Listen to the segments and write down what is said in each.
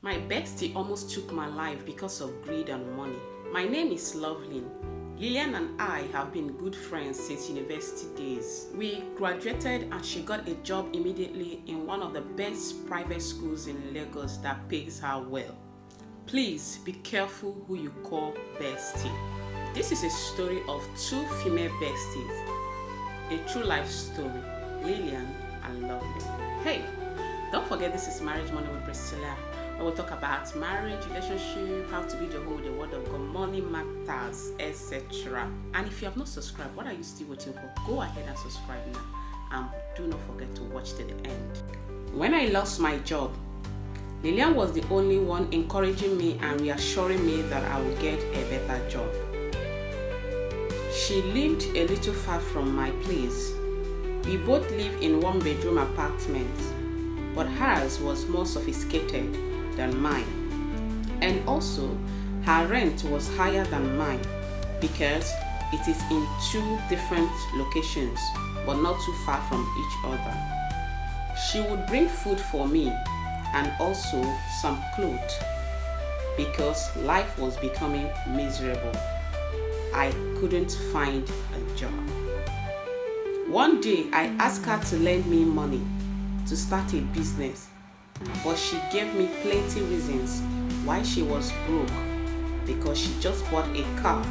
My bestie almost took my life because of greed and money. My name is Lilian. Lilian and I have been good friends since university days. We graduated and she got a job immediately in one of the best private schools in Lagos that pays her well. Please be careful who you call bestie. This is a story of two female besties. A true life story, Lilian and Lilian. Hey, don't forget this is Marriage Money with Priscilla. I will talk about marriage, relationship, how to build your home with the word of God, money matters, etc. And if you have not subscribed, what are you still waiting for? Go ahead and subscribe now. And do not forget to watch to the end. When I lost my job, Lilian was the only one encouraging me and reassuring me that I would get a better job. She lived a little far from my place. We both live in one-bedroom apartments, but hers was more sophisticated than mine. And also, her rent was higher than mine because it is in two different locations, but not too far from each other. She would bring food for me and also some clothes because life was becoming miserable. I couldn't find a job. One day, I asked her to lend me money to start a business, but she gave me plenty reasons why she was broke, because she just bought a car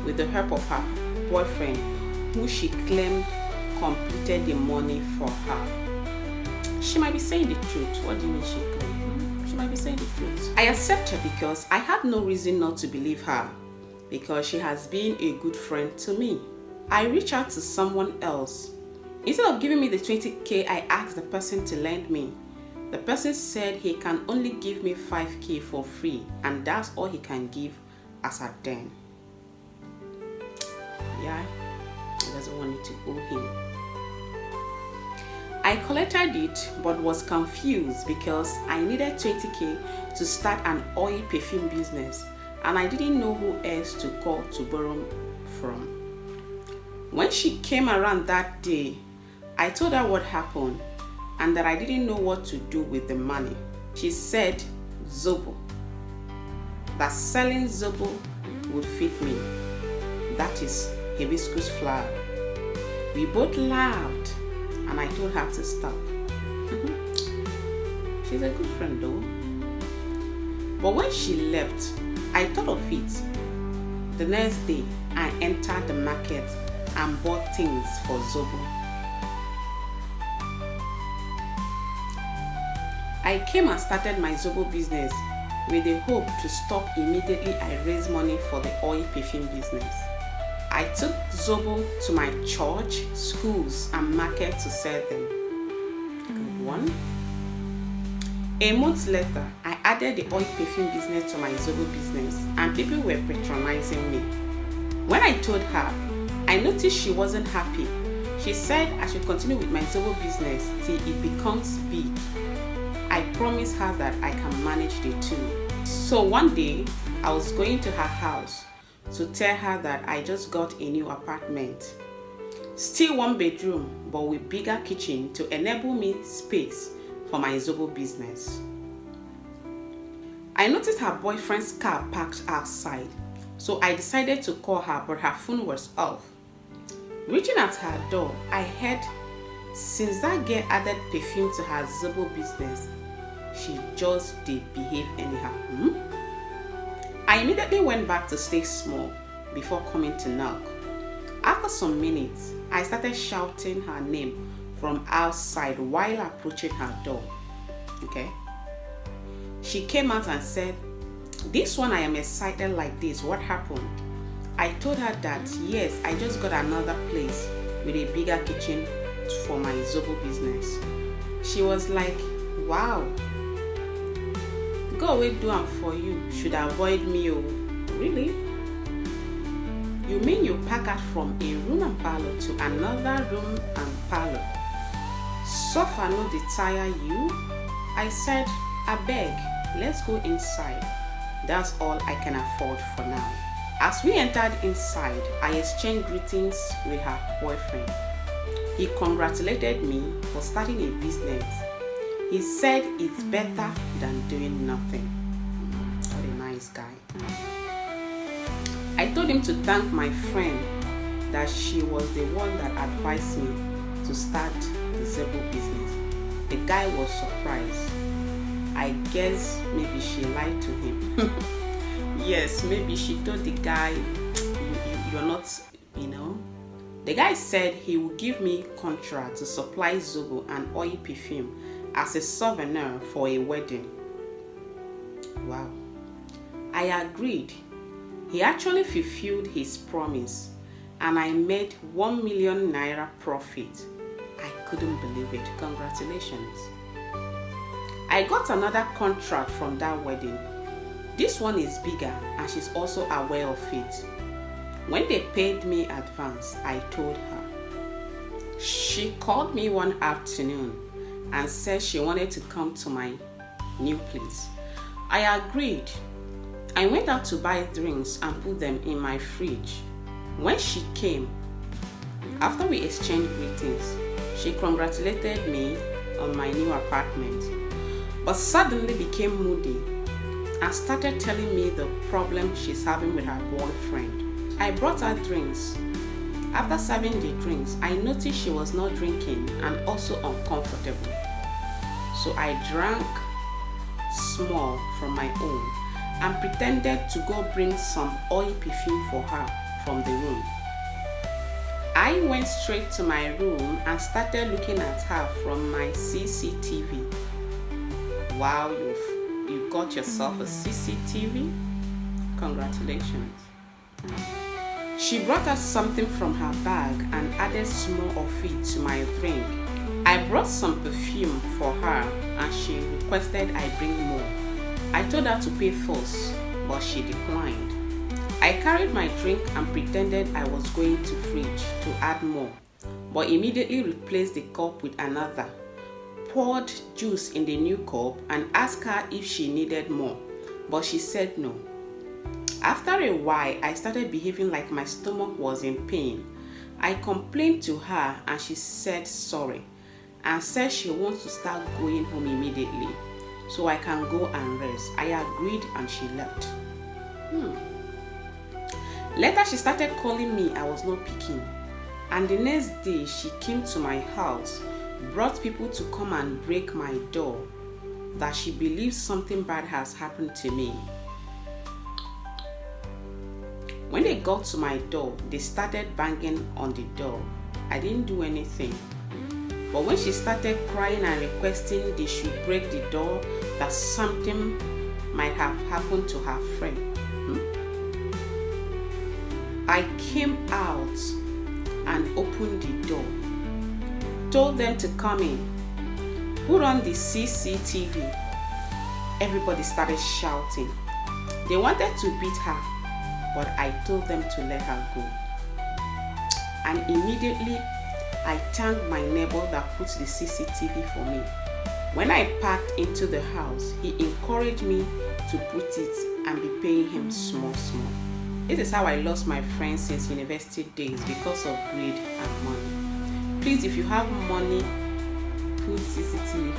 with the help of her boyfriend, who she claimed completed the money for her. She might be saying the truth. What do you mean she claimed? She might be saying the truth. I accept her because I had no reason not to believe her, because she has been a good friend to me. I reached out to someone else. Instead of giving me the 20k I asked the person to lend me, the person said he can only give me 5k for free, and that's all he can give as a den. Yeah, he doesn't want me to owe him. I collected it but was confused because I needed 20k to start an oil perfume business, and I didn't know who else to call to borrow from. When she came around that day, I told her what happened and that I didn't know what to do with the money. She said Zobo, that selling Zobo would fit me. That is hibiscus flower. We both laughed and I told her to stop. She's a good friend though. But when she left, I thought of it. The next day, I entered the market and bought things for Zobo. I came and started my Zobo business with the hope to stop immediately I raised money for the oil perfume business. I took Zobo to my church, schools, and market to sell them. Good one. A month later, I added the oil perfume business to my Zobo business, and people were patronizing me. When I told her, I noticed she wasn't happy. She said I should continue with my Zobo business till it becomes big. I promised her that I can manage the two. So one day, I was going to her house to tell her that I just got a new apartment. Still one bedroom, but with bigger kitchen to enable me space for my Zobo business. I noticed her boyfriend's car parked outside, so I decided to call her, but her phone was off. Reaching at her door, I heard, since that girl added perfume to her Zobo business, she just did behave anyhow. I immediately went back to stay small before coming to knock. After some minutes, I started shouting her name from outside while approaching her door. Okay. She came out and said, "This one I am excited like this. What happened?" I told her that yes, I just got another place with a bigger kitchen for my Zobo business. She was like, "Wow. God will do am for you. Should avoid me, oh." Really? You mean you pack out from a room and parlor to another room and parlor? Suffer no dey tire you? I said, "Abeg, let's go inside. That's all I can afford for now." As we entered inside, I exchanged greetings with her boyfriend. He congratulated me for starting a business, He said it's better than doing nothing. What a nice guy. I told him to thank my friend that she was the one that advised me to start the Zebo business. The guy was surprised. I guess maybe she lied to him. Yes, maybe she told the guy, you're not, The guy said he would give me contract to supply Zobo and oil perfume as a souvenir for a wedding. Wow. I agreed. He actually fulfilled his promise and I made 1 million naira profit. I couldn't believe it. Congratulations. I got another contract from that wedding. This one is bigger and she's also aware of it. When they paid me advance, I told her. She called me one afternoon and said she wanted to come to my new place. I agreed. I went out to buy drinks and put them in my fridge. When she came, after we exchanged greetings, she congratulated me on my new apartment, but suddenly became moody and started telling me the problem she's having with her boyfriend. I brought her drinks. After serving the drinks, I noticed she was not drinking and also uncomfortable. So I drank small from my own and pretended to go bring some oil perfume for her from the room. I went straight to my room and started looking at her from my CCTV. Wow, you've got yourself a CCTV? Congratulations. She brought us something from her bag and added some more of it to my drink. I brought some perfume for her and she requested I bring more. I told her to pay first, but she declined. I carried my drink and pretended I was going to fridge to add more, but immediately replaced the cup with another, poured juice in the new cup and asked her if she needed more, but she said no. After a while, I started behaving like my stomach was in pain. I complained to her and she said sorry and said she wants to start going home immediately so I can go and rest. I agreed and she left. Later, she started calling me. I was not picking. And the next day, she came to my house, brought people to come and break my door, that she believes something bad has happened to me. When they got to my door, they started banging on the door. I didn't do anything. But when she started crying and requesting they should break the door, that something might have happened to her friend, I came out and opened the door, told them to come in, put on the CCTV. Everybody started shouting. They wanted to beat her, but I told them to let her go. And immediately, I thanked my neighbor that put the CCTV for me. When I packed into the house, he encouraged me to put it and be paying him small. This is how I lost my friends since university days because of greed and money. Please, if you have money, put CCTV.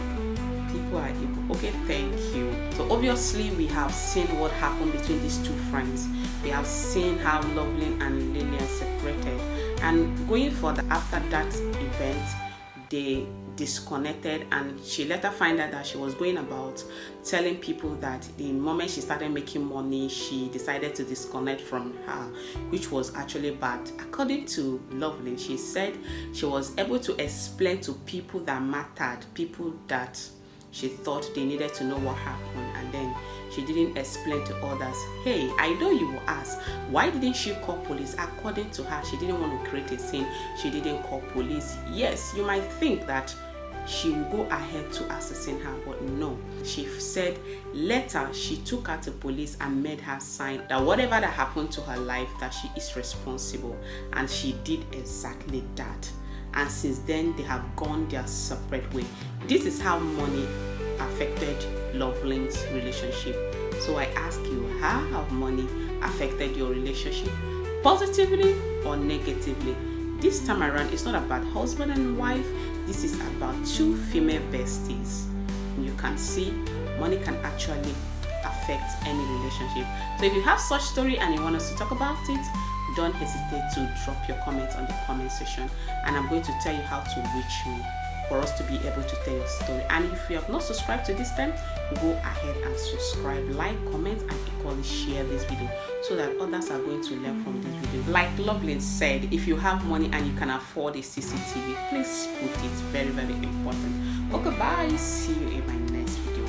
People are able. Okay, thank you. So obviously we have seen what happened between these two friends. We have seen how Lilian and Lilian separated. And going further, after that event, they disconnected, and she later found out that she was going about telling people that the moment she started making money, she decided to disconnect from her, which was actually bad. According to Lilian, she said she was able to explain to people that mattered, people that she thought they needed to know what happened, and then she didn't explain to others. Hey, I know you will ask, why didn't she call police? According to her, she didn't want to create a scene. She didn't call police. Yes, you might think that she will go ahead to assassinate her, but no. She said later she took her to police and made her sign that whatever that happened to her life, that she is responsible, and she did exactly that. And since then, they have gone their separate way. This is how money affected Lilian's relationship. So I ask you, how have money affected your relationship? Positively or negatively? This time around, it's not about husband and wife. This is about two female besties. you can see money can actually affect any relationship. So if you have such story and you want us to talk about it, don't hesitate to drop your comments on the comment section, and I'm going to tell you how to reach me for us to be able to tell your story. And if you have not subscribed to this time, go ahead and subscribe, like, comment, and equally share this video so that others are going to learn from this video. Like Lilian said, if you have money and you can afford a CCTV, please put it. Very, very important. Okay, bye. See you in my next video.